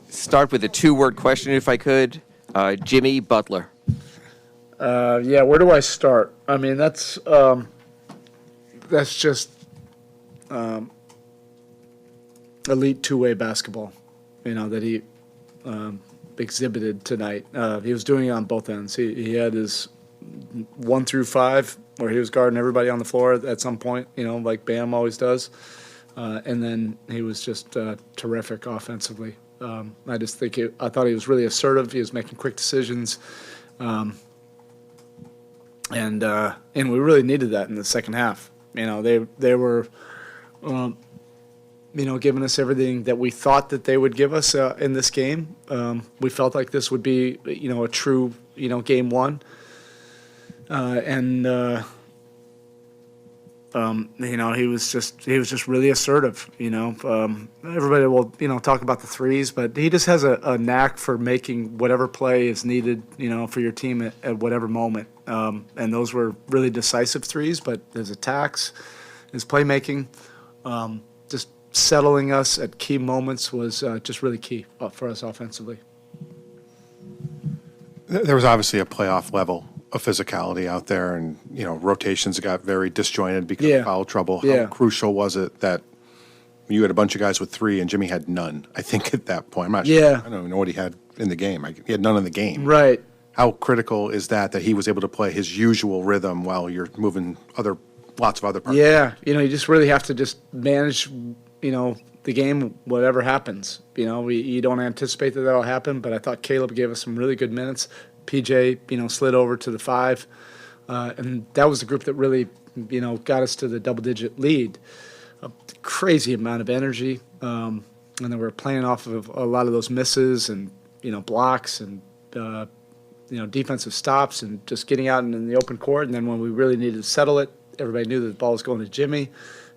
Start with a two-word question, if I could. Jimmy Butler. Yeah, where do I start? I mean, that's just elite two-way basketball, that he exhibited tonight. He was doing it on both ends. He had his 1 through 5 where he was guarding everybody on the floor at some point, like Bam always does. And then he was just terrific offensively. I just think I thought he was really assertive. He was making quick decisions. And we really needed that in the second half. They were giving us everything that we thought that they would give us in this game. We felt like this would be, a true, game one. He was just really assertive. Everybody will, talk about the threes, but he just has a knack for making whatever play is needed, for your team at whatever moment. And those were really decisive threes, but his attacks, his playmaking, just settling us at key moments was just really key for us offensively. There was obviously a playoff level of physicality out there, and rotations got very disjointed because of foul trouble. How crucial was it that you had a bunch of guys with 3 and Jimmy had none? I think at that point, I'm not sure. I don't even know what he had in the game. He had none in the game. Right. How critical is that he was able to play his usual rhythm while you're moving lots of other parts? Yeah, you just really have to just manage, the game, whatever happens. You don't anticipate that'll happen, but I thought Caleb gave us some really good minutes. PJ, slid over to the 5, and that was the group that really, got us to the double-digit lead. A crazy amount of energy, and then we're playing off of a lot of those misses and, blocks and, defensive stops and just getting out in the open court. And then when we really needed to settle it, everybody knew that the ball was going to Jimmy,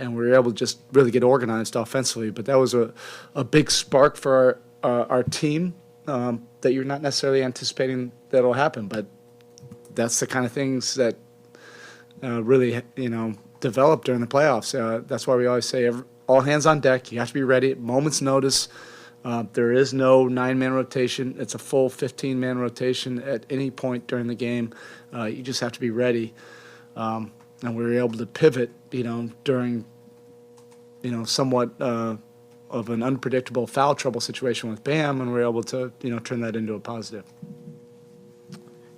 and we were able to just really get organized offensively. But that was a big spark for our team that you're not necessarily anticipating that'll happen. But that's the kind of things that really, develop during the playoffs. That's why we always say all hands on deck. You have to be ready at moment's notice. There is no 9-man rotation. It's a full 15-man rotation at any point during the game. You just have to be ready. And we were able to pivot, during, somewhat of an unpredictable foul trouble situation with Bam, and we were able to, turn that into a positive.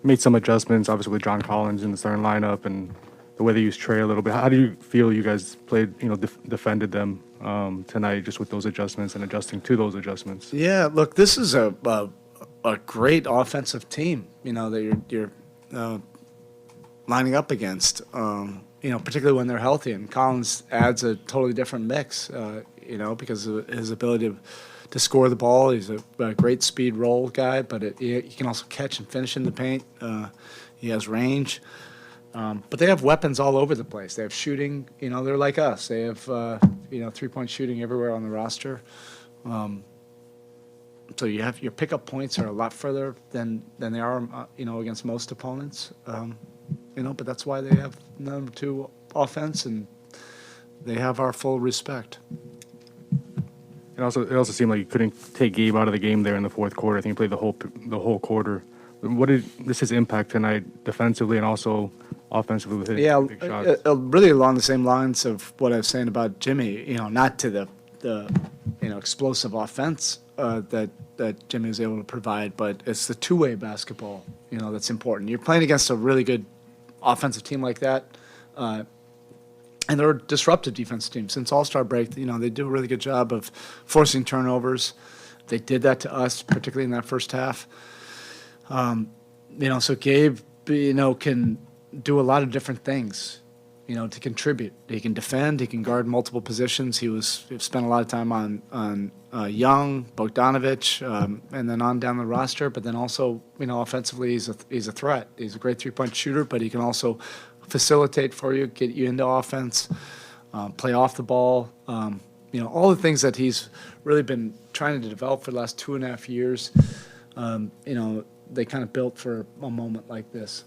Made some adjustments, obviously, with John Collins in the starting lineup and the way they used Trey a little bit. How do you feel you guys played, defended them tonight, just with those adjustments and adjusting to those adjustments? Yeah, look, this is a great offensive team, that you're lining up against, particularly when they're healthy. And Collins adds a totally different mix, because of his ability to score the ball. He's a great speed roll guy, but he can also catch and finish in the paint. He has range. But they have weapons all over the place. They have shooting. They're like us. They have, three-point shooting everywhere on the roster. So your pickup points are a lot further than they are, against most opponents. But that's why they have number 2 offense, and they have our full respect. It also seemed like you couldn't take Gabe out of the game there in the fourth quarter. I think he played the whole quarter. What did his impact tonight defensively and also offensively with his big shots? Really along the same lines of what I was saying about Jimmy. Not to the explosive offense that Jimmy was able to provide, but it's the two-way basketball that's important. You're playing against a really good offensive team like that, and they're a disruptive defensive team. Since All-Star break, they do a really good job of forcing turnovers. They did that to us, particularly in that first half. So Gabe, can do a lot of different things, to contribute. He can defend. He can guard multiple positions. He spent a lot of time on Young, Bogdanovich, and then on down the roster. But then also, offensively, he's a threat. He's a great three-point shooter, but he can also facilitate for you, get you into offense, play off the ball. All the things that he's really been trying to develop for the last 2.5 years. They kind of built for a moment like this.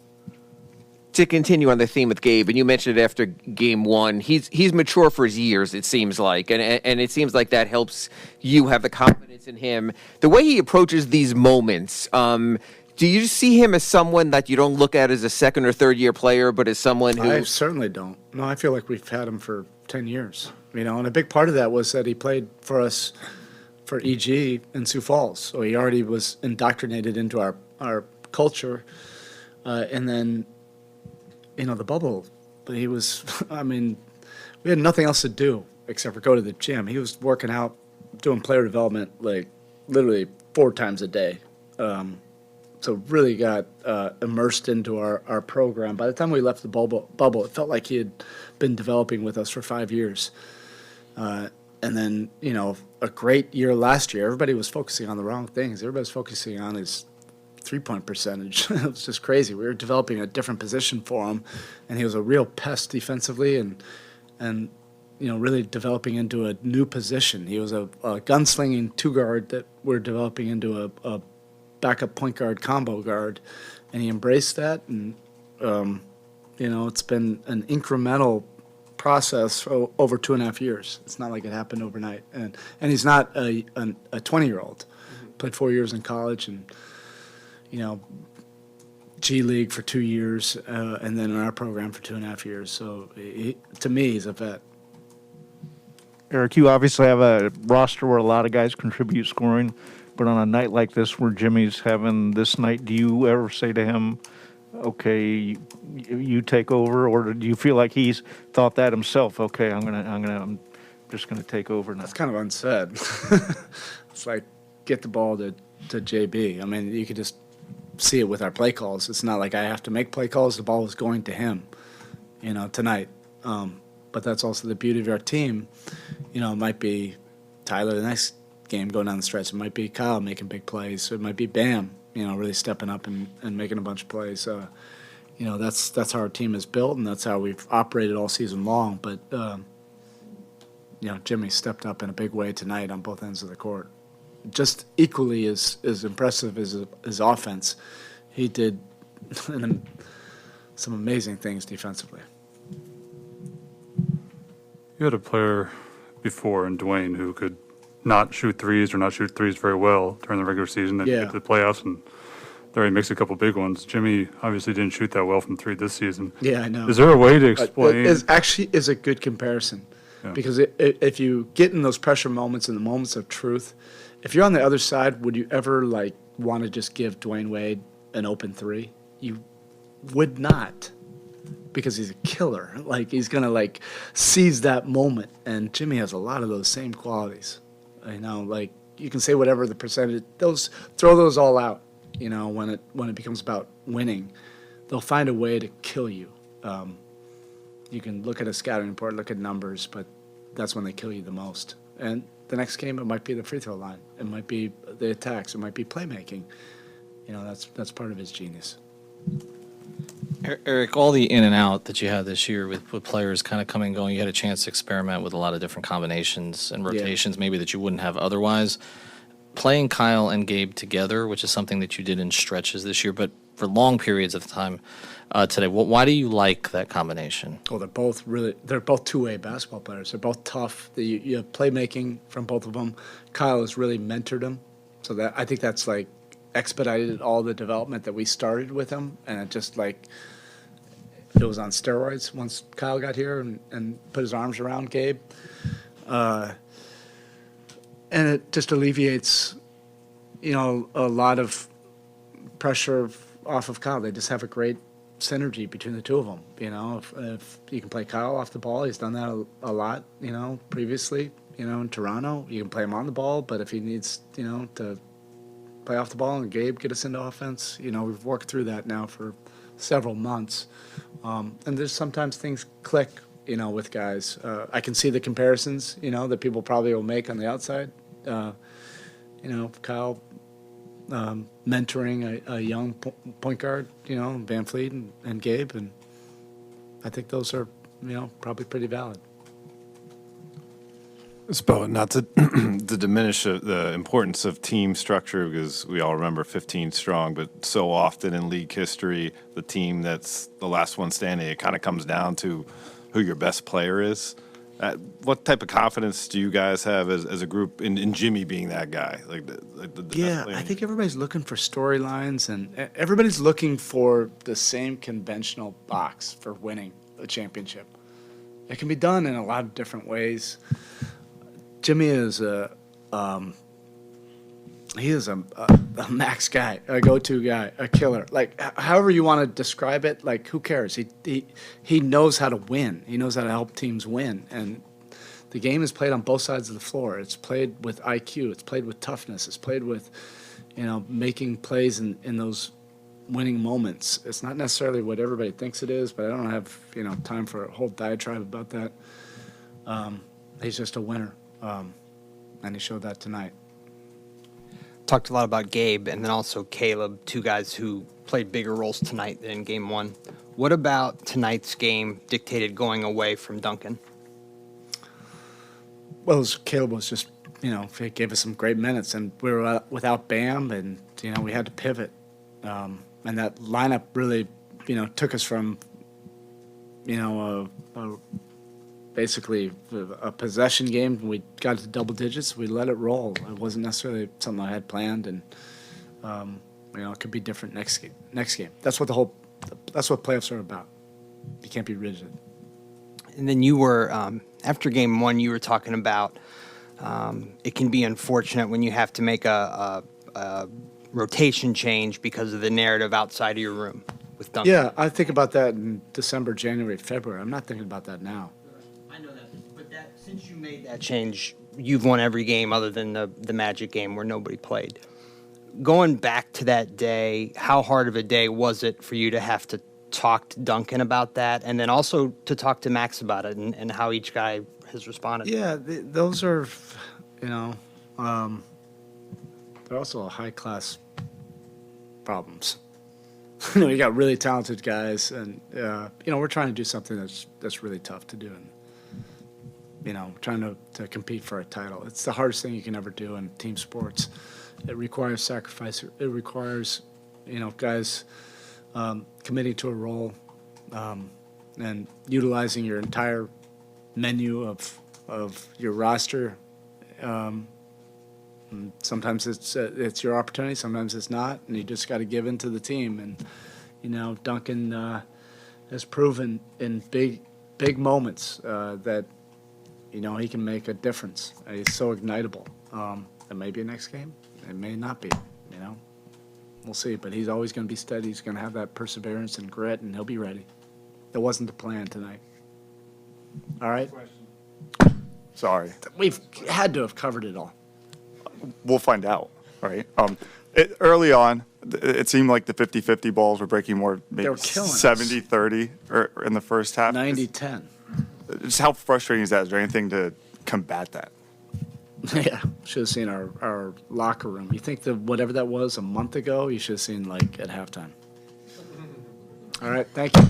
to continue on the theme with Gabe, and you mentioned it after game one, he's mature for his years, it seems like, and it seems like that helps you have the confidence in him. The way he approaches these moments, do you see him as someone that you don't look at as a second or third year player, but as someone who... I certainly don't. No, I feel like we've had him for 10 years, and a big part of that was that he played for us for EG in Sioux Falls, so he already was indoctrinated into our culture, and then, the bubble, but he was, we had nothing else to do except for go to the gym. He was working out, doing player development, like, literally 4 times a day. So really got immersed into our program. By the time we left the bubble, it felt like he had been developing with us for 5 years. And then, a great year last year. Everybody was focusing on the wrong things. Everybody was focusing on his three-point percentage. It was just crazy. We were developing a different position for him, and he was a real pest defensively and really developing into a new position. He was a gunslinging two-guard that we're developing into a backup point guard, combo guard, and he embraced that. And it's been an incremental process for over 2.5 years. It's not like it happened overnight. And he's not a 20-year-old. Played 4 years in college and G League for 2 years, and then in our program for 2.5 years. So to me, he's a vet. Erik, you obviously have a roster where a lot of guys contribute scoring. But on a night like this where Jimmy's having this night, do you ever say to him, okay, you take over, or do you feel like he's thought that himself? Okay, I'm just gonna take over now. That's kind of unsaid. It's like get the ball to JB. You could just see it with our play calls. It's not like I have to make play calls. The ball is going to him, tonight. But that's also the beauty of our team. It might be Tyler the next game going down the stretch. It might be Kyle making big plays. It might be Bam, really stepping up and making a bunch of plays. That's how our team is built, and that's how we've operated all season long. But Jimmy stepped up in a big way tonight on both ends of the court. Just equally as impressive as his offense, he did some amazing things defensively. You had a player before in Dwayne who could not shoot threes or not shoot threes very well during the regular season. Then you get to the playoffs and there he makes a couple big ones. Jimmy obviously didn't shoot that well from 3 this season. Yeah, I know. Is there a way to explain? It actually is a good comparison because if you get in those pressure moments and the moments of truth, if you're on the other side, would you ever want to just give Dwayne Wade an open 3? You would not, because he's a killer. He's gonna seize that moment, and Jimmy has a lot of those same qualities. You can say whatever the percentage, throw those all out. When it becomes about winning, they'll find a way to kill you. You can look at a scouting report, look at numbers, but that's when they kill you the most. And the next game, it might be the free throw line, it might be the attacks, it might be playmaking. That's part of his genius. Erik, all the in and out that you had this year with players kind of coming and going, you had a chance to experiment with a lot of different combinations and rotations maybe that you wouldn't have otherwise. Playing Kyle and Gabe together, which is something that you did in stretches this year, but for long periods of time today, why do you like that combination? Well, they're both two-way basketball players. They're both tough. You have playmaking from both of them. Kyle has really mentored him, so I think that's expedited all the development that we started with him, and it just it was on steroids once Kyle got here and put his arms around Gabe. And it just alleviates, a lot of pressure off of Kyle. They just have a great synergy between the two of them. If you can play Kyle off the ball, he's done that a lot, previously, in Toronto. You can play him on the ball, but if he needs, to play off the ball and Gabe get us into offense, we've worked through that now for several months. And there's sometimes things click, with guys. I can see the comparisons, that people probably will make on the outside. Kyle mentoring a young point guard, Van Fleet and Gabe, and I think those are, probably pretty valid. Spo, not to to diminish the importance of team structure, because we all remember 15 strong, but so often in league history, the team that's the last one standing, it kind of comes down to who your best player is. What type of confidence do you guys have as a group in Jimmy being that guy? The Yeah, I think everybody's looking for storylines, and everybody's looking for the same conventional box for winning a championship. It can be done in a lot of different ways. Jimmy is a max guy, a go-to guy, a killer. Like, however you want to describe it, like, who cares? He knows how to win. He knows how to help teams win. And the game is played on both sides of the floor. It's played with IQ. It's played with toughness. It's played with, making plays in those winning moments. It's not necessarily what everybody thinks it is, but I don't have, time for a whole diatribe about that. He's just a winner, and he showed that tonight. Talked a lot about Gabe and then also Caleb, two guys who played bigger roles tonight than in game one. What about tonight's game dictated going away from Duncan? Well, Caleb was just, he gave us some great minutes, and we were without Bam, and, we had to pivot. And that lineup really, took us from, basically a possession game. We got to double digits. We let it roll. It wasn't necessarily something I had planned, and it could be different next game. That's what that's what playoffs are about. You can't be rigid. And then you were after game one, you were talking about it can be unfortunate when you have to make a rotation change because of the narrative outside of your room with Duncan. Yeah, I think about that in December, January, February. I'm not thinking about that now. I know that, but since you made that change, you've won every game other than the Magic game where nobody played. Going back to that day, how hard of a day was it for you to have to talk to Duncan about that, and then also to talk to Max about it and how each guy has responded? Yeah, those are, they're also high-class problems. You got really talented guys, and we're trying to do something that's really tough to do, and trying to compete for a title. It's the hardest thing you can ever do in team sports. It requires sacrifice. It requires, guys committing to a role and utilizing your entire menu of your roster. And sometimes it's your opportunity, sometimes it's not, and you just got to give in to the team. And Duncan has proven in big moments that he can make a difference. He's so ignitable. It may be a next game, it may not be. We'll see. But he's always going to be steady. He's going to have that perseverance and grit, and he'll be ready. That wasn't the plan tonight. All right. Sorry. We've had to have covered it all. We'll find out, right? Early on, it seemed like the 50-50 balls were breaking more, maybe 70-30 or in the first half. 90-10. Just how frustrating is that? Is there anything to combat that? Yeah, should have seen our locker room. You think that whatever that was a month ago, you should have seen, like, at halftime. All right, thank you.